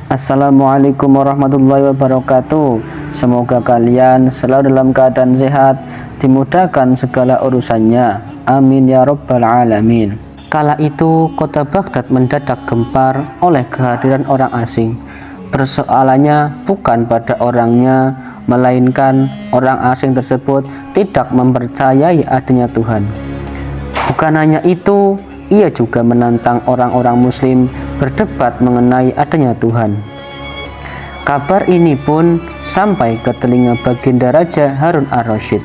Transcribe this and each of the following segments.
Assalamualaikum warahmatullahi wabarakatuh. Semoga kalian selalu dalam keadaan sehat, dimudahkan segala urusannya. Amin ya rabbal alamin. Kala itu kota Baghdad mendadak gempar oleh kehadiran orang asing. Persoalannya bukan pada orangnya, melainkan orang asing tersebut tidak mempercayai adanya Tuhan. Bukan hanya itu, ia juga menantang orang-orang muslim berdebat mengenai adanya Tuhan. Kabar ini pun sampai ke telinga baginda Raja Harun ar-Rasyid.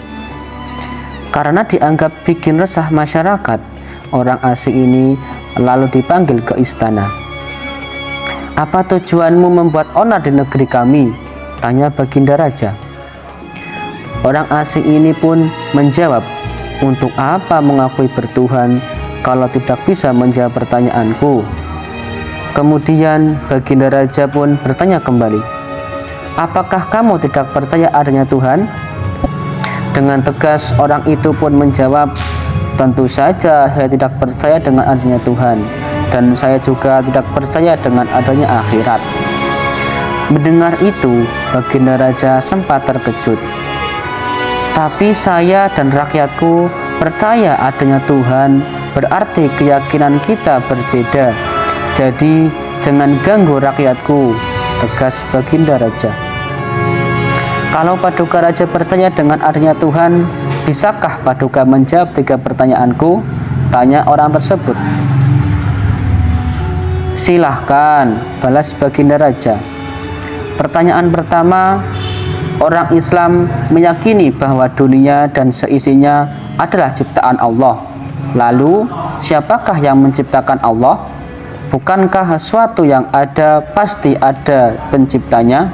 Karena dianggap bikin resah masyarakat, orang asing ini lalu dipanggil ke istana. "Apa tujuanmu membuat onar di negeri kami?" tanya baginda Raja. Orang asing ini pun menjawab, "Untuk apa mengakui bertuhan kalau tidak bisa menjawab pertanyaanku?" Kemudian baginda Raja pun bertanya kembali, "Apakah kamu tidak percaya adanya Tuhan?" Dengan tegas orang itu pun menjawab, "Tentu saja saya tidak percaya dengan adanya Tuhan, dan saya juga tidak percaya dengan adanya akhirat." Mendengar itu, baginda Raja sempat terkejut. "Tapi saya dan rakyatku percaya adanya Tuhan, berarti keyakinan kita berbeda. Jadi jangan ganggu rakyatku," tegas baginda Raja. "Kalau Paduka Raja percaya dengan adanya Tuhan, bisakah Paduka menjawab 3 pertanyaanku?" tanya orang tersebut. "Silahkan," balas baginda Raja. Pertanyaan pertama, orang Islam meyakini bahwa dunia dan seisinya adalah ciptaan Allah. Lalu, siapakah yang menciptakan Allah? Bukankah sesuatu yang ada pasti ada penciptanya?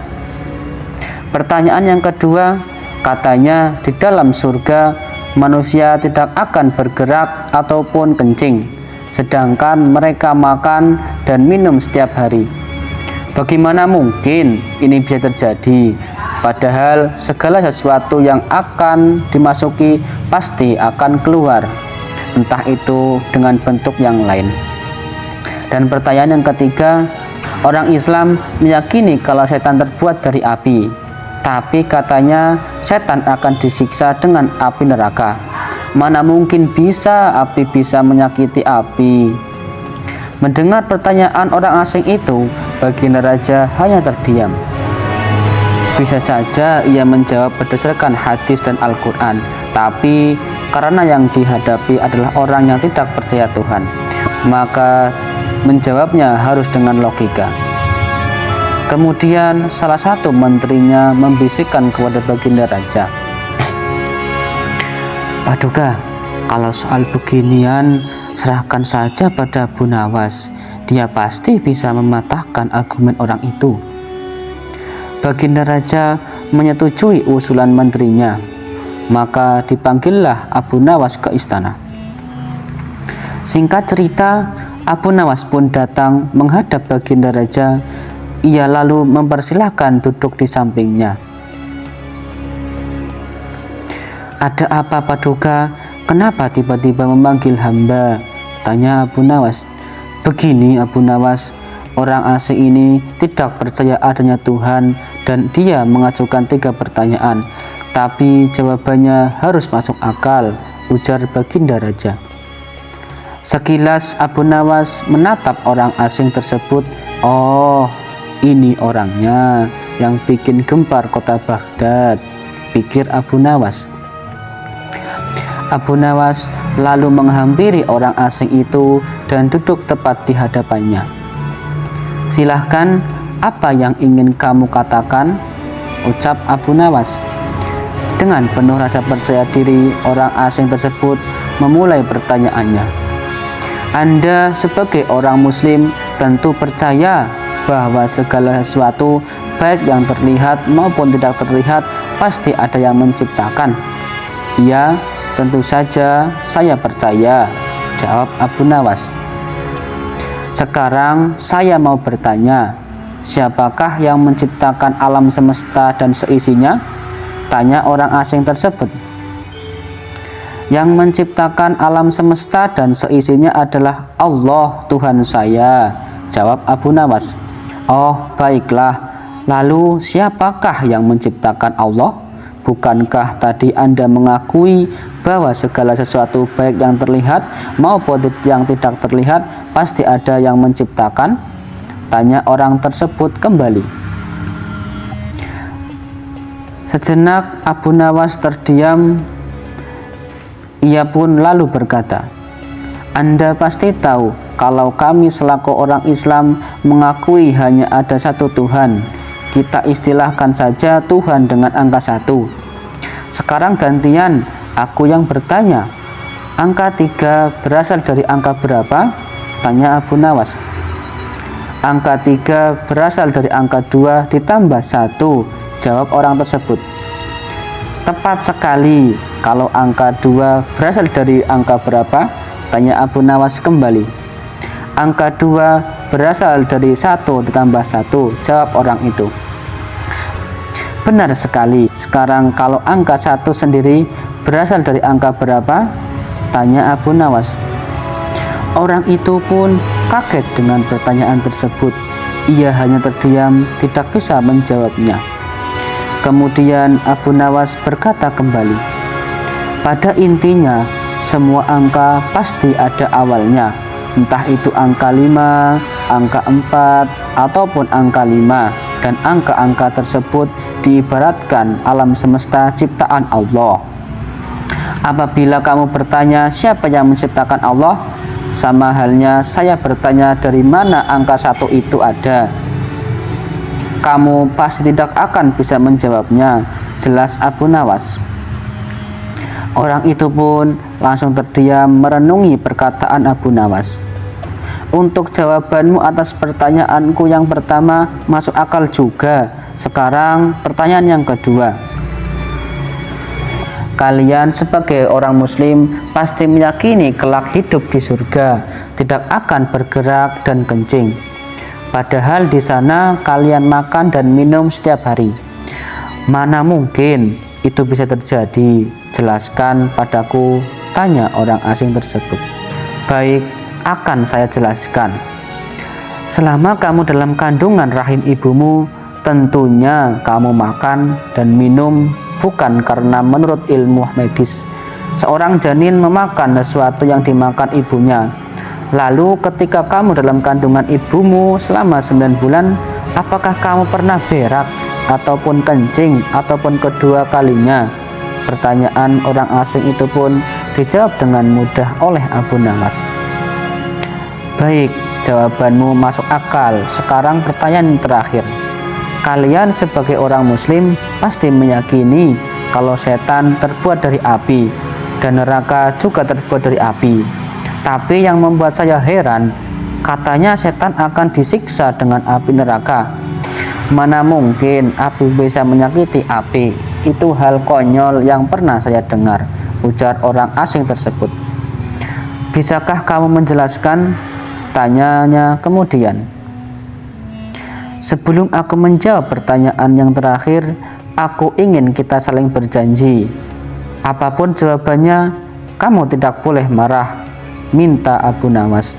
Pertanyaan yang kedua, katanya di dalam surga manusia tidak akan bergerak ataupun kencing, sedangkan mereka makan dan minum setiap hari. Bagaimana mungkin ini bisa terjadi? Padahal segala sesuatu yang akan dimasuki pasti akan keluar, entah itu dengan bentuk yang lain. Dan pertanyaan yang ketiga, orang Islam meyakini kalau setan terbuat dari api, tapi katanya setan akan disiksa dengan api neraka. Mana mungkin bisa api bisa menyakiti api? Mendengar pertanyaan orang asing itu, baginda Raja hanya terdiam. Bisa saja ia menjawab berdasarkan hadis dan Al-Quran, tapi karena yang dihadapi adalah orang yang tidak percaya Tuhan, maka menjawabnya harus dengan logika. Kemudian salah satu menterinya membisikkan kepada baginda Raja, "Paduka, kalau soal beginian serahkan saja pada Abu Nawas. Dia pasti bisa mematahkan argumen orang itu." Baginda Raja menyetujui usulan menterinya, maka dipanggillah Abu Nawas ke istana. Singkat cerita, Abu Nawas pun datang menghadap baginda Raja. Ia lalu mempersilahkan duduk di sampingnya. "Ada apa Paduka? Kenapa tiba-tiba memanggil hamba?" tanya Abu Nawas. "Begini Abu Nawas, orang asing ini tidak percaya adanya Tuhan dan dia mengajukan 3 pertanyaan, tapi jawabannya harus masuk akal," ujar baginda Raja. Sekilas Abu Nawas menatap orang asing tersebut. "Oh, ini orangnya yang bikin gempar kota Baghdad," pikir Abu Nawas. Abu Nawas lalu menghampiri orang asing itu dan duduk tepat di hadapannya. "Silahkan, apa yang ingin kamu katakan?" ucap Abu Nawas. Dengan penuh rasa percaya diri, orang asing tersebut memulai pertanyaannya. "Anda sebagai orang muslim tentu percaya bahwa segala sesuatu, baik yang terlihat maupun tidak terlihat, pasti ada yang menciptakan?" "Iya, tentu saja saya percaya," jawab Abu Nawas. "Sekarang saya mau bertanya, siapakah yang menciptakan alam semesta dan seisinya?" tanya orang asing tersebut. "Yang menciptakan alam semesta dan seisinya adalah Allah Tuhan saya," jawab Abu Nawas. Oh, baiklah. Lalu siapakah yang menciptakan Allah? Bukankah tadi Anda mengakui bahwa segala sesuatu baik yang terlihat maupun yang tidak terlihat pasti ada yang menciptakan? Tanya orang tersebut kembali. Sejenak Abu Nawas terdiam. Ia pun lalu berkata, Anda pasti tahu kalau kami selaku orang Islam mengakui hanya ada satu Tuhan. Kita istilahkan saja Tuhan dengan angka 1. Sekarang gantian, aku yang bertanya. Angka 3 berasal dari angka berapa? Tanya Abu Nawas. Angka 3 berasal dari angka 2 ditambah 1, jawab orang tersebut. Tepat sekali. Kalau angka 2 berasal dari angka berapa? Tanya Abu Nawas kembali. Angka 2 berasal dari 1 ditambah 1, jawab orang itu. Benar sekali. Sekarang kalau angka 1 sendiri berasal dari angka berapa? Tanya Abu Nawas. Orang itu pun kaget dengan pertanyaan tersebut. Ia hanya terdiam, tidak bisa menjawabnya. Kemudian Abu Nawas berkata kembali, pada intinya semua angka pasti ada awalnya. Entah itu angka 5, angka 4, ataupun angka 5. Dan angka-angka tersebut diibaratkan alam semesta ciptaan Allah. Apabila kamu bertanya siapa yang menciptakan Allah, sama halnya saya bertanya dari mana angka 1 itu ada. Kamu pasti tidak akan bisa menjawabnya, jelas Abu Nawas. Orang itu pun langsung terdiam merenungi perkataan Abu Nawas. Untuk jawabanmu atas pertanyaanku yang pertama masuk akal juga. Sekarang pertanyaan yang kedua. Kalian sebagai orang muslim pasti meyakini kelak hidup di surga, tidak akan bergerak dan kencing. Padahal di sana kalian makan dan minum setiap hari. Mana mungkin itu bisa terjadi? Jelaskan padaku, tanya orang asing tersebut. Baik, akan saya jelaskan. Selama kamu dalam kandungan rahim ibumu, tentunya kamu makan dan minum bukan karena menurut ilmu medis. Seorang janin memakan sesuatu yang dimakan ibunya. Lalu ketika kamu dalam kandungan ibumu selama 9 bulan, apakah kamu pernah berak ataupun kencing ataupun kedua kalinya? Pertanyaan orang asing itu pun dijawab dengan mudah oleh Abu Nawas. Baik, jawabanmu masuk akal. Sekarang pertanyaan terakhir. Kalian sebagai orang muslim pasti meyakini kalau setan terbuat dari api dan neraka juga terbuat dari api. Tapi yang membuat saya heran, katanya setan akan disiksa dengan api neraka. Mana mungkin api bisa menyakiti api? Itu hal konyol yang pernah saya dengar, ujar orang asing tersebut. Bisakah kamu menjelaskan? Tanyanya kemudian. Sebelum aku menjawab pertanyaan yang terakhir, aku ingin kita saling berjanji. Apapun jawabannya, kamu tidak boleh marah, minta Abu Nawas.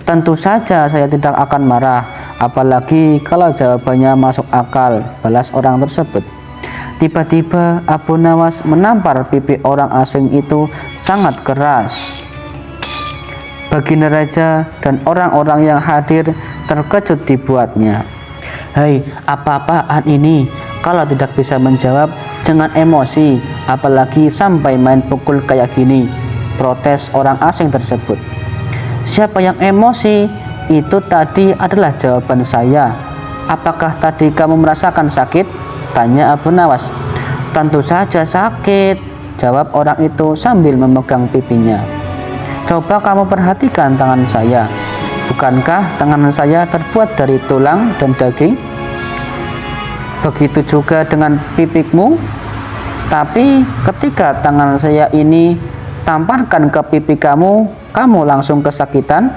Tentu saja saya tidak akan marah, apalagi kalau jawabannya masuk akal, balas orang tersebut. Tiba-tiba Abu Nawas menampar pipi orang asing itu sangat keras. Baginda Raja dan orang-orang yang hadir terkejut dibuatnya. Hai, apa-apaan ini? Kalau tidak bisa menjawab, jangan emosi, apalagi sampai main pukul kayak gini, protes orang asing tersebut. Siapa yang emosi? Itu tadi adalah jawaban saya. Apakah tadi kamu merasakan sakit? Tanya Abu Nawas. Tentu saja sakit, jawab orang itu sambil memegang pipinya. Coba kamu perhatikan tangan saya. Bukankah tangan saya terbuat dari tulang dan daging? Begitu juga dengan pipikmu. Tapi ketika tangan saya ini tamparkan ke pipi kamu, kamu langsung kesakitan.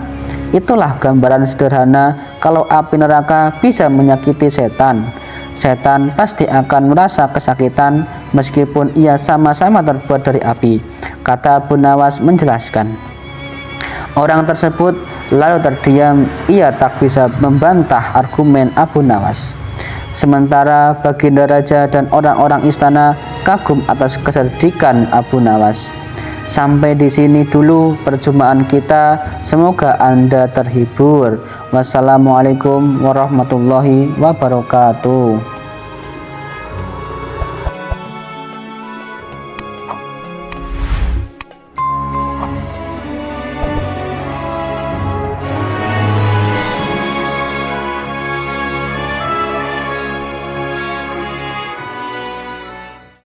Itulah gambaran sederhana kalau api neraka bisa menyakiti setan. Setan pasti akan merasa kesakitan meskipun ia sama-sama terbuat dari api, kata Abu Nawas menjelaskan. Orang tersebut Lalu terdiam, ia tak bisa membantah argumen Abu Nawas. Sementara Baginda Raja dan orang-orang istana kagum atas kecerdikan Abu Nawas. Sampai di sini dulu perjumpaan kita. Semoga Anda terhibur. Wassalamualaikum warahmatullahi wabarakatuh.